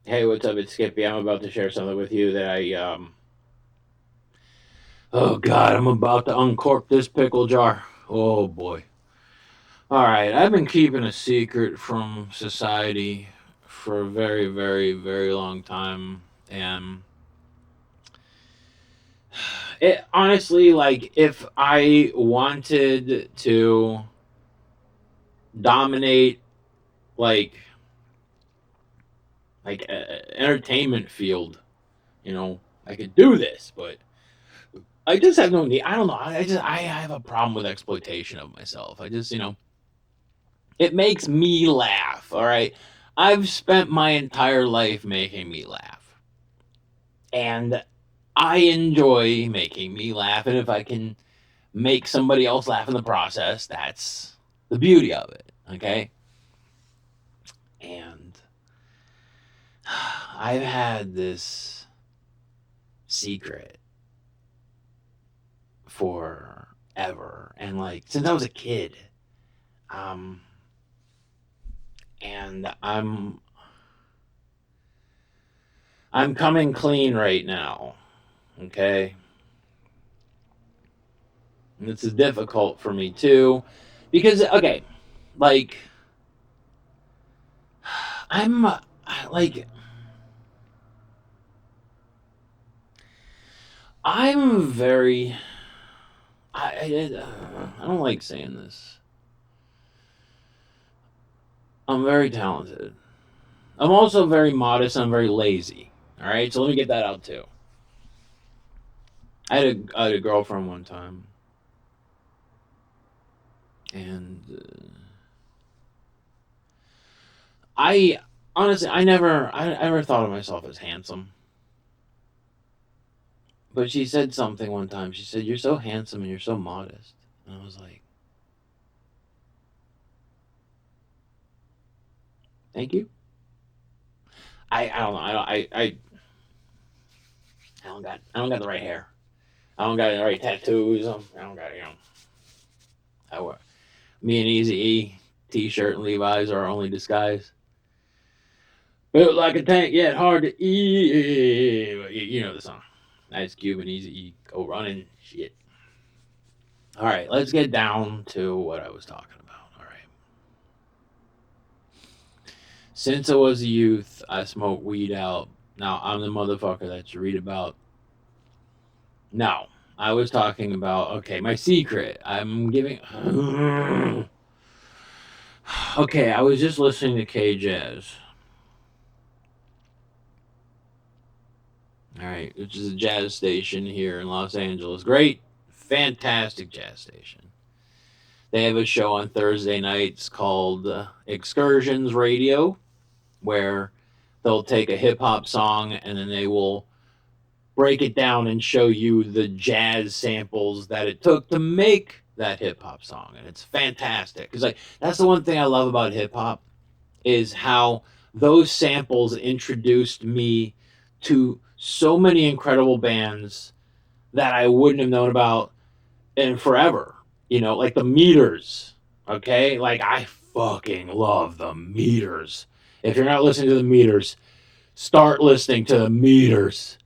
Hey, what's up? It's Skippy. I'm about to share something with you that Oh God, I'm about to uncork this pickle jar. Oh boy. All right, I've been keeping a secret from society for a very, very, very long time, and it honestly, like, if I wanted to dominate, like, entertainment field, I could do this, but I just have no need. I don't know. I have a problem with exploitation of myself. It makes me laugh. All right, I've spent my entire life making me laugh, and I enjoy making me laugh. And if I can make somebody else laugh in the process, that's the beauty of it. Okay, and I've had this secret forever, and like since I was a kid. Um, and I'm coming clean right now. Okay, and this is difficult for me too, because okay, like I'm like I'm very I don't like saying this. I'm very talented. I'm also very modest. I'm very lazy. All right, so let me get that out too. I had a girlfriend one time, and I honestly I never thought of myself as handsome. But she said something one time. She said, "You're so handsome and you're so modest." And I was like, "Thank you." I don't know. I don't got the right hair. I don't got the right tattoos. I don't got I wear me and Easy E t-shirt and Levi's are our only disguise. Built like a tank, yet hard to eat. You know the song. Ice Cube and Easy E go running shit. All right, let's get down to what I was talking about. All right. Since I was a youth, I smoked weed out. Now, I'm the motherfucker that you read about. Now, I was talking about, okay, my secret. I'm giving. Okay, I was just listening to K Jazz. All right, which is a jazz station here in Los Angeles. Great, fantastic jazz station. They have a show on Thursday nights called Excursions Radio, where they'll take a hip hop song and then they will break it down and show you the jazz samples that it took to make that hip hop song, and it's fantastic because like that's the one thing I love about hip hop is how those samples introduced me to so many incredible bands that I wouldn't have known about in forever. Like the Meters. Okay, like I fucking love the Meters. If you're not listening to the Meters, start listening to the Meters.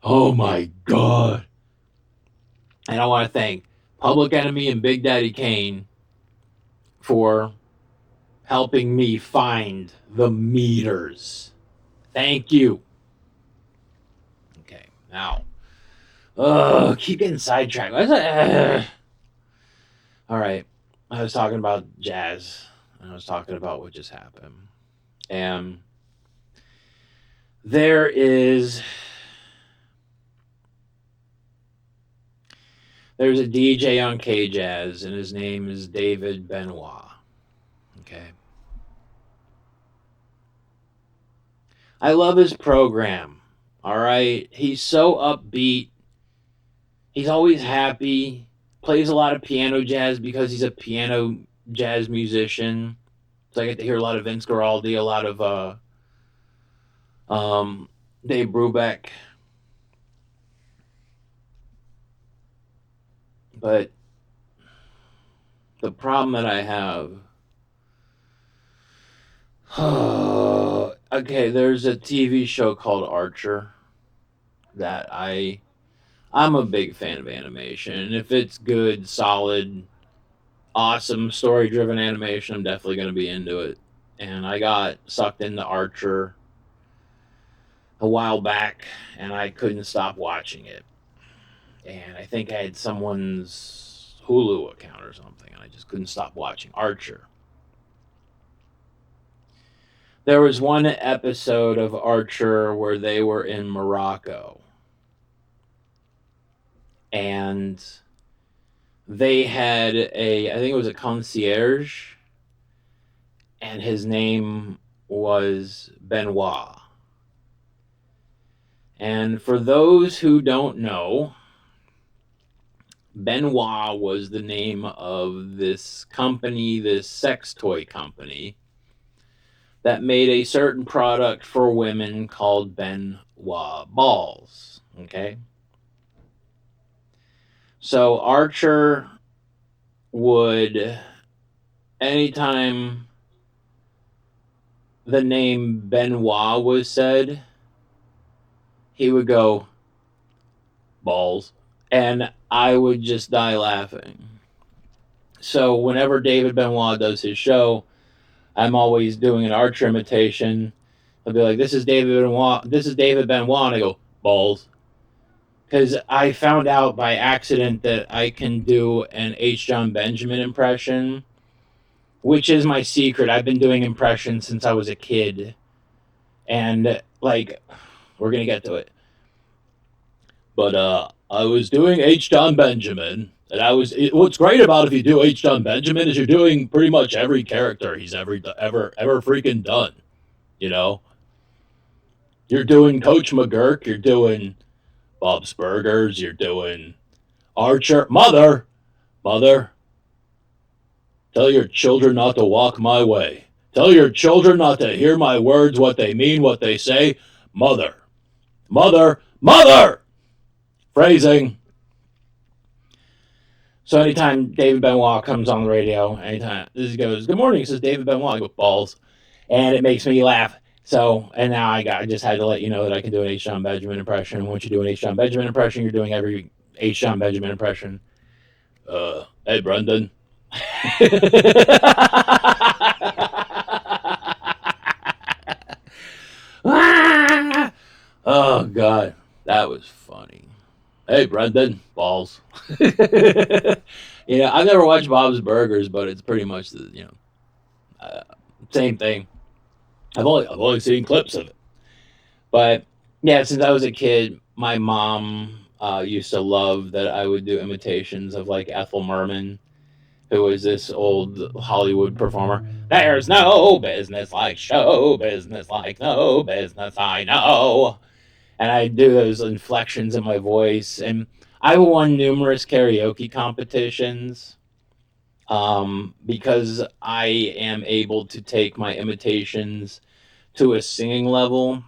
Oh my god. And I want to thank Public Enemy and Big Daddy Kane for helping me find the Meters. Thank you. Okay, now. Keep getting sidetracked. All right. I was talking about jazz, and I was talking about what just happened. And there is there's a DJ on K Jazz, and his name is David Benoit. Okay. I love his program. All right. He's so upbeat. He's always happy. Plays a lot of piano jazz because he's a piano jazz musician. So I get to hear a lot of Vince Guaraldi, a lot of Dave Brubeck. But the problem that I have Okay, there's a TV show called Archer that I'm a big fan of animation. And if it's good, solid, awesome story driven animation, I'm definitely going to be into it. And I got sucked into Archer a while back and I couldn't stop watching it. And I think I had someone's Hulu account or something, and I just couldn't stop watching Archer. There was one episode of Archer where they were in Morocco. And they had I think it was a concierge, and his name was Benoit. And for those who don't know, Benoit was the name of this company, this sex toy company, that made a certain product for women called Benoit balls. Okay? So Archer would, anytime the name Benoit was said, he would go, balls. And I would just die laughing. So whenever David Benoit does his show, I'm always doing an Archer imitation. I'll be like, this is David Benoit. This is David Benoit. And I go, balls. Because I found out by accident that I can do an H. John Benjamin impression, which is my secret. I've been doing impressions since I was a kid. And, like, we're going to get to it. But I was doing H. John Benjamin. And what's great about if you do H. John Benjamin is you're doing pretty much every character he's ever freaking done. You know? You're doing Coach McGurk. You're doing Bob's Burgers. You're doing Archer. Mother, tell your children not to walk my way. Tell your children not to hear my words, what they mean, what they say. Mother. Phrasing. So anytime David Benoit comes on the radio, anytime this goes, good morning, it says David Benoit, I go, balls. And it makes me laugh. So, and now I just had to let you know that I can do an H. John Benjamin impression. And once you do an H. John Benjamin impression, you're doing every H. John Benjamin impression. Hey, Brendan. Oh, God. That was funny. Hey, Brendan. Balls. I've never watched Bob's Burgers, but it's pretty much the, same thing. I've only seen clips of it. But, yeah, since I was a kid, my mom used to love that I would do imitations of, like, Ethel Merman, who was this old Hollywood performer. There's no business like show business, like no business I know. And I do those inflections in my voice. And I won numerous karaoke competitions because I am able to take my imitations to a singing level.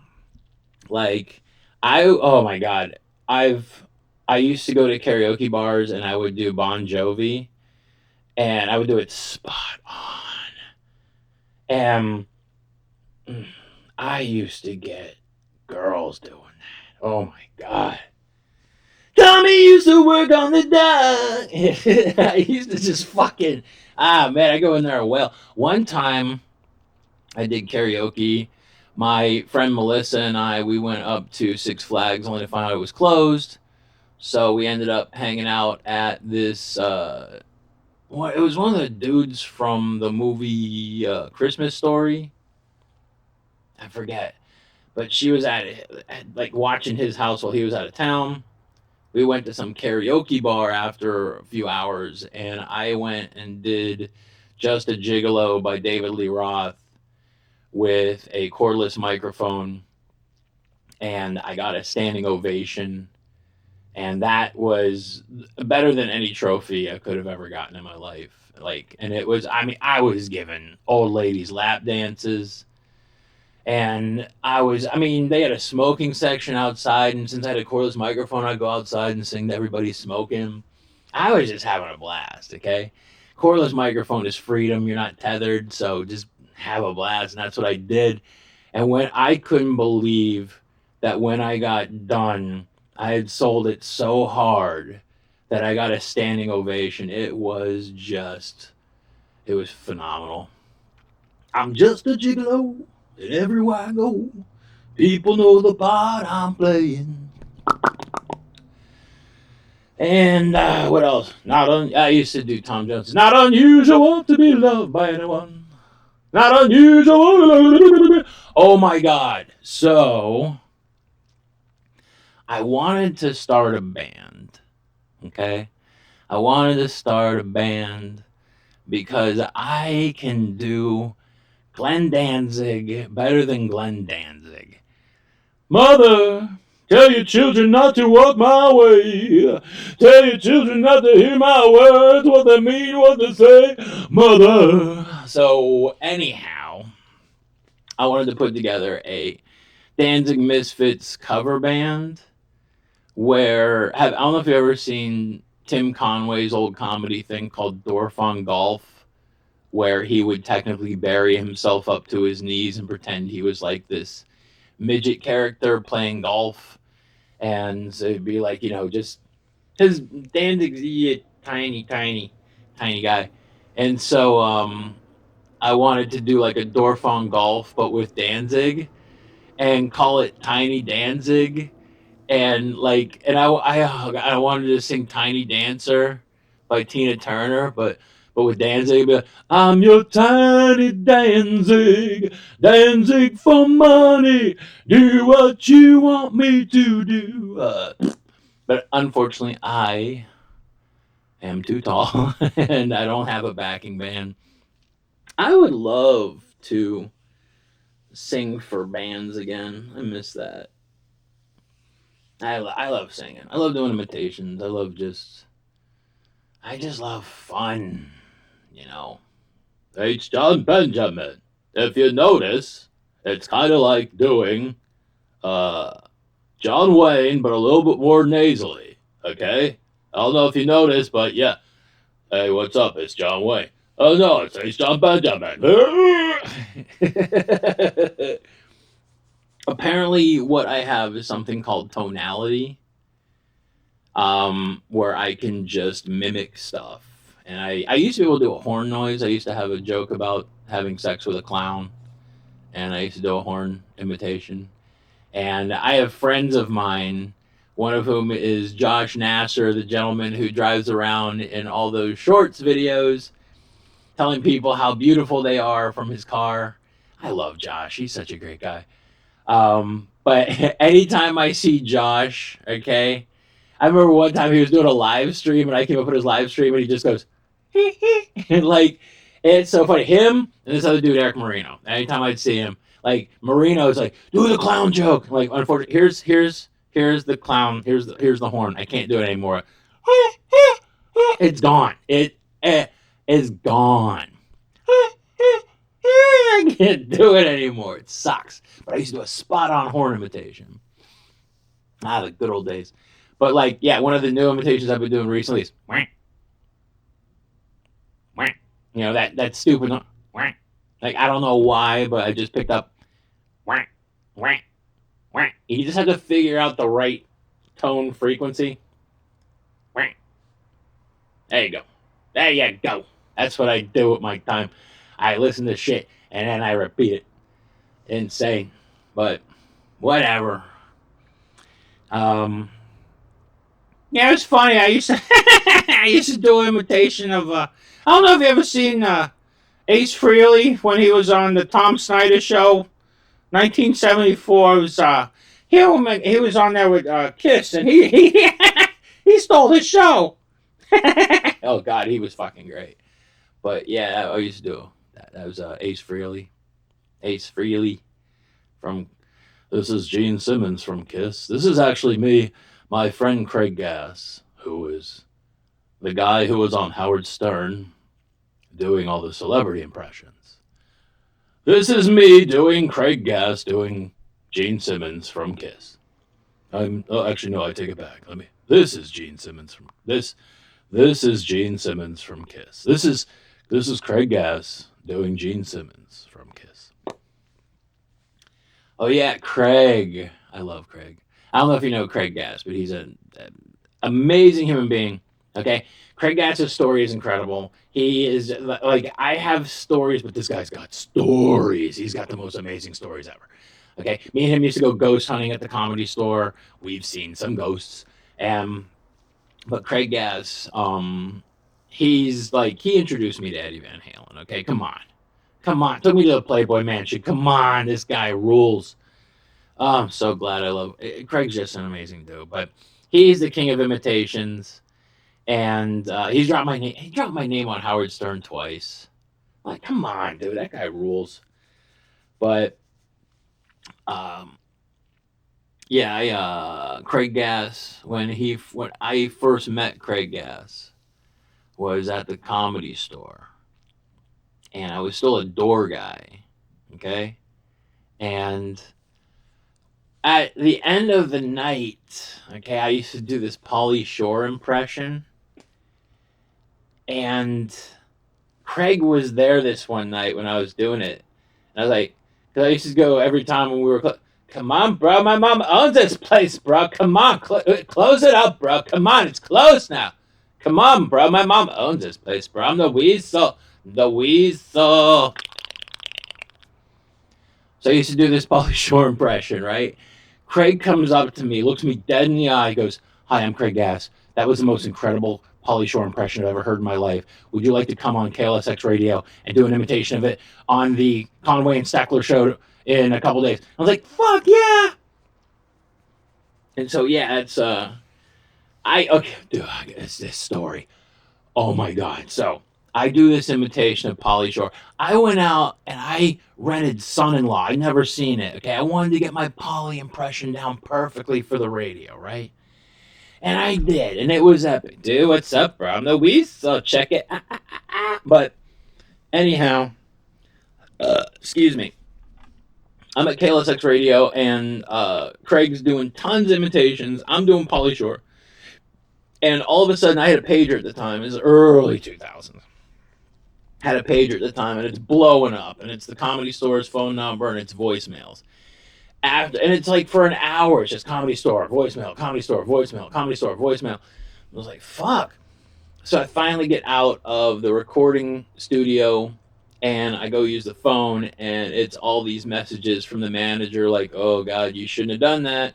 Like, oh my God, I used to go to karaoke bars and I would do Bon Jovi, and I would do it spot on. And I used to get girls doing that. Oh my God. Tommy used to work on the dock. I used to just fucking, man, I go in there well. One time I did karaoke. My friend Melissa and we went up to Six Flags only to find out it was closed. So we ended up hanging out at this, it was one of the dudes from the movie Christmas Story. I forget. But she was like watching his house while he was out of town. We went to some karaoke bar after a few hours, and I went and did Just a Gigolo by David Lee Roth with a cordless microphone, and I got a standing ovation, and that was better than any trophy I could have ever gotten in my life. And it was, I was given old ladies lap dances, and they had a smoking section outside, and since I had a cordless microphone, I'd go outside and sing to everybody smoking. I was just having a blast, okay? Cordless microphone is freedom. You're not tethered, so just have a blast, and that's what I did. And when I couldn't believe that when I got done, I had sold it so hard that I got a standing ovation. It was phenomenal. I'm just a gigolo, and everywhere I go, people know the part I'm playing. And what else? I used to do Tom Jones. Not unusual to be loved by anyone. Not unusual. Oh my God. So I wanted to start a band. Okay. I wanted to start a band because I can do Glenn Danzig better than Glenn Danzig. Mother, tell your children not to walk my way. Tell your children not to hear my words, what they mean, what they say. Mother. So, anyhow, I wanted to put together a Danzig Misfits cover band where, I don't know if you've ever seen Tim Conway's old comedy thing called Dorf on Golf, where he would technically bury himself up to his knees and pretend he was like this midget character playing golf. And so it'd be like, just because Danzig's a tiny guy. And so I wanted to do like a Dorf on Golf, but with Danzig and call it Tiny Danzig. And I wanted to sing Tiny Dancer by Tina Turner, but with Danzig, it'd be like, I'm your tiny Danzig, Danzig for money, do what you want me to do. But unfortunately, I am too tall and I don't have a backing band. I would love to sing for bands again. I miss that. I love singing. I love doing imitations. I just love fun, you know. It's John Benjamin. If you notice, it's kind of like doing John Wayne, but a little bit more nasally. Okay? I don't know if you noticed, but yeah. Hey, what's up? It's John Wayne. Oh no, it's John Benjamin. Apparently, what I have is something called tonality, where I can just mimic stuff. And I used to be able to do a horn noise. I used to have a joke about having sex with a clown, and I used to do a horn imitation. And I have friends of mine, one of whom is Josh Nasser, the gentleman who drives around in all those shorts videos, telling people how beautiful they are from his car. I love Josh. He's such a great guy. But anytime I see Josh, okay, I remember one time he was doing a live stream and I came up with his live stream and he just goes, and like, it's so funny. Him and this other dude, Eric Marino. Anytime I'd see him, like Marino is like, do the clown joke. Like, unfortunately, here's the clown. Here's the horn. I can't do it anymore. It's gone. It is gone. I can't do it anymore. It sucks. But I used to do a spot on horn imitation. The good old days. But like, yeah, one of the new imitations I've been doing recently is whack, whack. You know, that stupid whack. Like, I don't know why, but I just picked up whack, whack, whack. You just have to figure out the right tone frequency. Whack. There you go. There you go. That's what I do with my time. I listen to shit and then I repeat it. Insane. But whatever. Yeah, it's funny. I used to I used to do an imitation of I don't know if you ever seen Ace Frehley when he was on the Tom Snyder show, 1974. It was he was on there with Kiss, and he stole his show. Oh God, he was fucking great. But yeah, I used to do that. That was Ace Frehley. Ace Frehley from. This is Gene Simmons from Kiss. This is actually me, my friend Craig Gass, who is the guy who was on Howard Stern doing all the celebrity impressions. This is me doing Craig Gass doing Gene Simmons from Kiss. Actually no, I take it back. This is Gene Simmons from this is Gene Simmons from Kiss. This is Craig Gass doing Gene Simmons from Kiss. Oh yeah, Craig. I love Craig. I don't know if you know Craig Gass, but he's an amazing human being. Okay, Craig Gass's story is incredible. He is like, I have stories, but this guy's got stories. He's got the most amazing stories ever. Okay, me and him used to go ghost hunting at the Comedy Store. We've seen some ghosts. But Craig Gass, he's like, he introduced me to Eddie Van Halen. Okay, come on, come on, took me to the Playboy Mansion. Come on, this guy rules. Oh, I'm so glad I love Craig's just an amazing dude. But he's the king of imitations, and he's dropped my name. He dropped my name on Howard Stern twice. Like, come on, dude, that guy rules. But yeah, Craig Gass, when I first met Craig Gass was at the Comedy Store, and I was still a door guy. Okay, and at the end of the night, okay, I used to do this Pauly Shore impression, and Craig was there this one night when I was doing it. And I was like, because I used to go every time when we were, come on, bro, my mom owns this place, bro. Come on, close it up, bro. Come on, it's closed now. Come on, bro, my mom owns this place, bro. I'm the weasel. The weasel. So I used to do this Pauly Shore impression, right? Craig comes up to me, looks me dead in the eye, goes, "Hi, I'm Craig Gass. That was the most incredible Pauly Shore impression I've ever heard in my life. Would you like to come on KLSX Radio and do an imitation of it on the Conway and Stackler show in a couple days?" I was like, "Fuck yeah!" And so yeah, it's dude, it's this story. Oh my god! So I do this imitation of Pauly Shore. I went out and I rented Son-in-Law. I'd never seen it. Okay, I wanted to get my Pauly impression down perfectly for the radio, right? And I did, and it was epic. Dude, what's up, bro? I'm the weasel. Check it. But anyhow, excuse me. I'm at KLSX Radio, and Craig's doing tons of imitations. I'm doing Pauly Shore. And all of a sudden, I had a pager at the time. It was early 2000s. Had a pager at the time, and it's blowing up. And it's the Comedy Store's phone number, and it's voicemails. And it's like for an hour, it's just Comedy Store, voicemail, Comedy Store, voicemail, Comedy Store, voicemail. I was like, fuck. So I finally get out of the recording studio, and I go use the phone, and it's all these messages from the manager like, "Oh, God, you shouldn't have done that.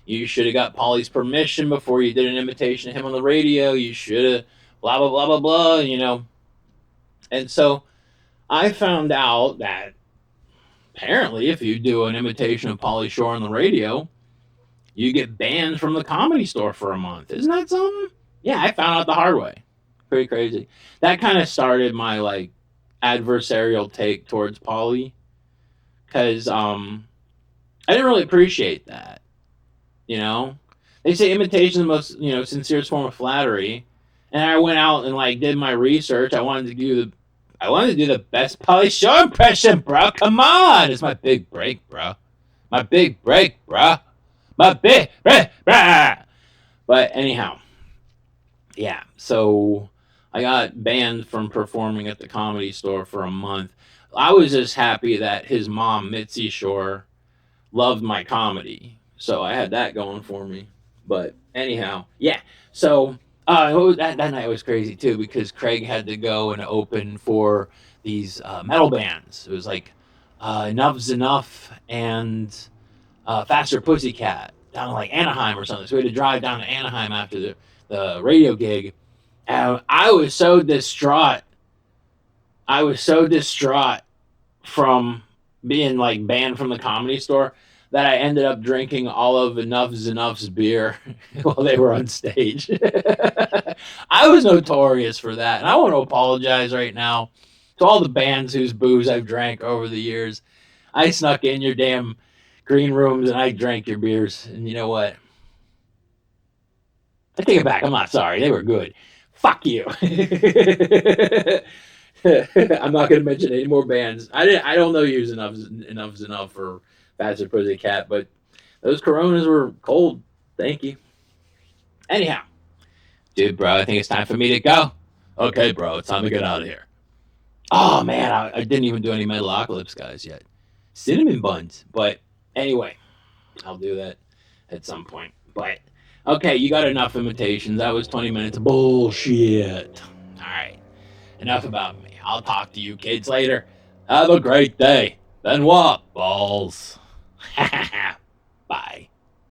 You should have got Pauly's permission before you did an imitation of him on the radio. You should have blah, blah, blah, blah, blah," you know. And so I found out that apparently if you do an imitation of Pauly Shore on the radio, you get banned from the Comedy Store for a month. Isn't that something? Yeah, I found out the hard way. Pretty crazy. That kind of started my like adversarial take towards Pauly, because I didn't really appreciate that. You know, they say imitation is the most sincerest form of flattery, and I went out and like did my research. I wanted to do the best Pauly Shore impression, bro. Come on, it's my big break, bro. My big break, bro. My big break, bro. But anyhow, yeah. So I got banned from performing at the Comedy Store for a month. I was just happy that his mom, Mitzi Shore, loved my comedy. So I had that going for me. But anyhow, yeah. So that night was crazy too, because Craig had to go and open for these metal bands. It was like Enough's Enough and Faster Pussycat down in like Anaheim or something. So we had to drive down to Anaheim after the radio gig. And I was so distraught. I was so distraught from being like banned from the Comedy Store that I ended up drinking all of Enough's beer while they were on stage. I was notorious for that, and I want to apologize right now to all the bands whose booze I've drank over the years. I snuck in your damn green rooms and I drank your beers, and you know what? I take it back. I'm not sorry. They were good. Fuck you. I'm not going to mention any more bands. I don't know you Enough's Enough for Faster Pussycat, but those Coronas were cold. Thank you. Anyhow, dude, bro, I think it's time for me to go. Okay, bro, it's time to get out of here. Oh man, I didn't even do any Metalocalypse guys yet. Cinnamon buns, but Anyway, I'll do that at some point. But okay, you got enough imitations. That was 20 minutes of bullshit. All right, enough about me. I'll talk to you kids later. Have a great day. Then what, balls? Bye.